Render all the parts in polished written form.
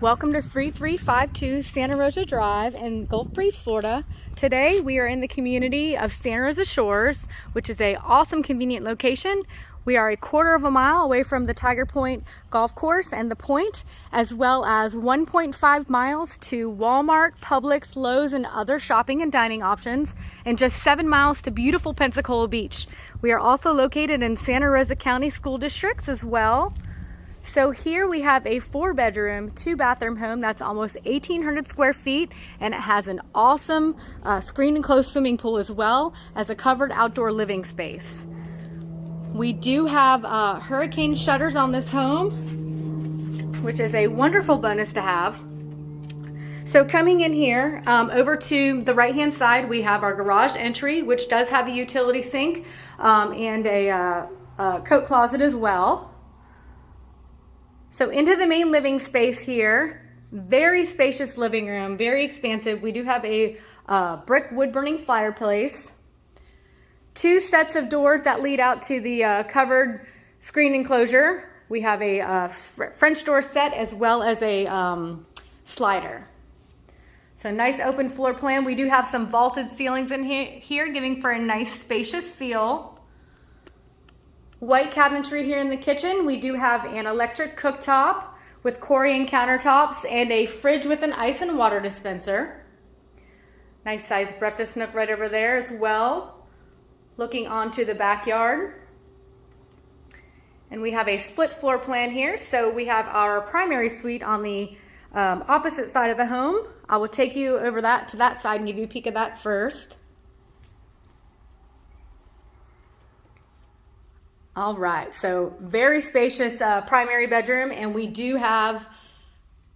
Welcome to 3352 Santa Rosa Drive in Gulf Breeze, Florida. Today we are in the community of Santa Rosa Shores, which is an awesome convenient location. We are a quarter of a mile away from the Tiger Point golf course and the Pointe, as well as 1.5 miles to Wal-Mart, Publix, Lowe's, and other shopping and dining options, and just 7 miles to beautiful Pensacola Beach. We are also located in Santa Rosa County school districts as well. So here we have a 4-bedroom, 2-bathroom home that's almost 1,800 square feet, and it has an awesome screen enclosed swimming pool as well as a covered outdoor living space. We do have hurricane shutters on this home, which is a wonderful bonus to have. So coming in here, over to the right-hand side, we have our garage entry, which does have a utility sink and a coat closet as well. So into the main living space here, very spacious living room, very expansive. We do have a brick wood-burning fireplace, 2 sets of doors that lead out to the covered screen enclosure. We have a French door set as well as a slider. So nice open floor plan. We do have some vaulted ceilings in here, giving for a nice spacious feel. White cabinetry here in the kitchen. We do have an electric cooktop with Corian countertops and a fridge with an ice and water dispenser. Nice sized breakfast nook right over there as well, looking onto the backyard. And we have a split floor plan here. So we have our primary suite on the opposite side of the home. I will take you over to that side and give you a peek of that first. All right, so very spacious primary bedroom, and we do have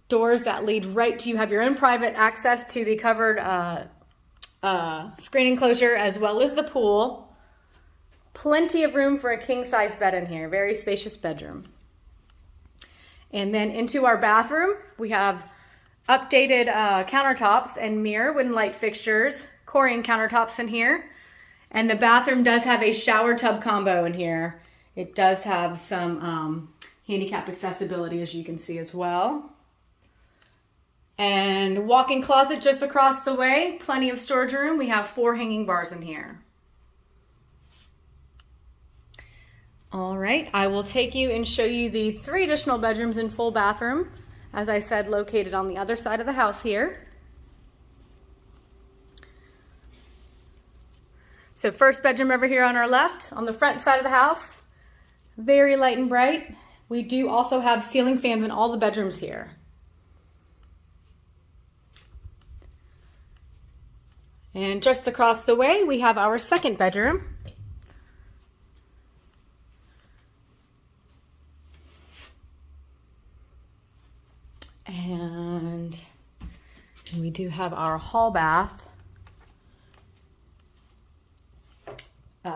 doors that lead right to, you have your own private access to the covered screen enclosure as well as the pool. Plenty of room for a king-size bed in here, very spacious bedroom. And then into our bathroom, we have updated countertops and mirror wooden light fixtures, Corian countertops in here. And the bathroom does have a shower tub combo in here. It does have some handicap accessibility, as you can see as well. And walk-in closet just across the way. Plenty of storage room. We have 4 hanging bars in here. All right, I will take you and show you the 3 additional bedrooms and full bathroom. As I said, located on the other side of the house here. So first bedroom over here on our left, on the front side of the house, very light and bright. We do also have ceiling fans in all the bedrooms here. And just across the way, we have our second bedroom. And we do have our hall bath.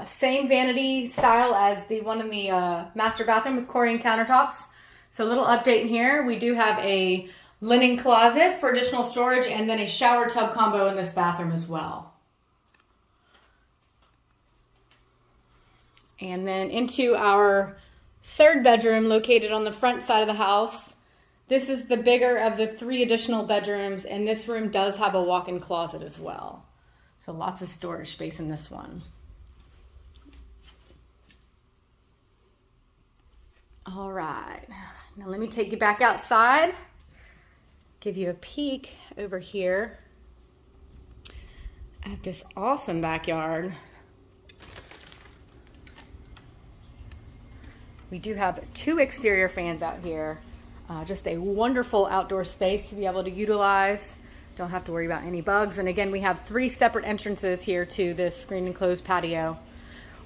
Same vanity style as the one in the master bathroom with Corian countertops. So a little update in here. We do have a linen closet for additional storage and then a shower tub combo in this bathroom as well. And then into our third bedroom located on the front side of the house. This is the bigger of the 3 additional bedrooms, and this room does have a walk-in closet as well. So lots of storage space in this one. All right, now let me take you back outside, give you a peek over here at this awesome backyard. We do have 2 exterior fans out here, just a wonderful outdoor space to be able to utilize. Don't have to worry about any bugs. And again, we have 3 separate entrances here to this screen enclosed patio.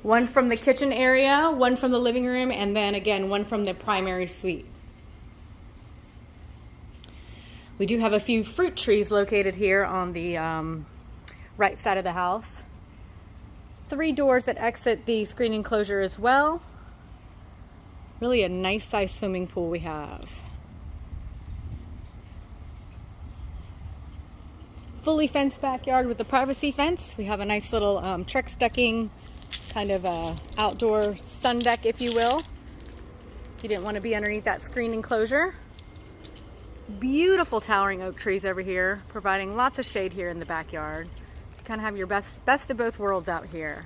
One from the kitchen area, one from the living room, and then again, one from the primary suite. We do have a few fruit trees located here on the right side of the house. 3 doors that exit the screen enclosure as well. Really a nice sized swimming pool we have. Fully fenced backyard with a privacy fence. We have a nice little Trex decking, kind of a outdoor sun deck, if you will, if you didn't want to be underneath that screen enclosure. Beautiful towering oak trees over here, providing lots of shade here in the backyard. So you kind of have your best of both worlds out here.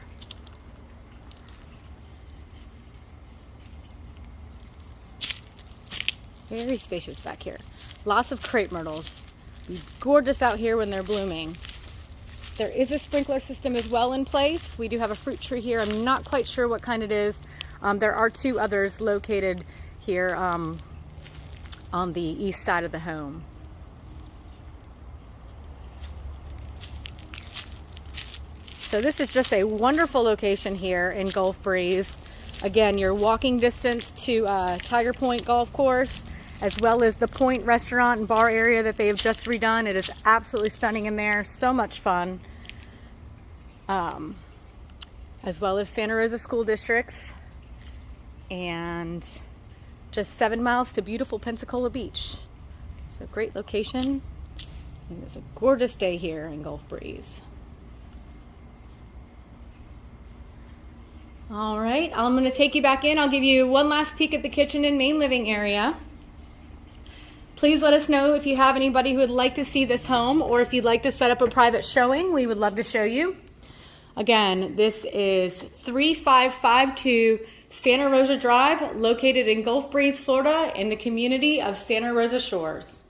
Very spacious back here. Lots of crepe myrtles. Be gorgeous out here when they're blooming. There is a sprinkler system as well in place. We do have a fruit tree here. I'm not quite sure what kind it is. There are two others located here on the east side of the home. So this is just a wonderful location here in Gulf Breeze. Again, your walking distance to Tiger Point Golf Course, as well as the Pointe restaurant and bar area that they have just redone. It is absolutely stunning in there, so much fun. As well as Santa Rosa school districts, and just 7 miles to beautiful Pensacola Beach. So great location. And it's a gorgeous day here in Gulf Breeze. All right, I'm going to take you back in. I'll give you one last peek at the kitchen and main living area. Please let us know if you have anybody who would like to see this home, or if you'd like to set up a private showing. We would love to show you. Again, this is 3552 Santa Rosa Drive, located in Gulf Breeze, Florida, in the community of Santa Rosa Shores.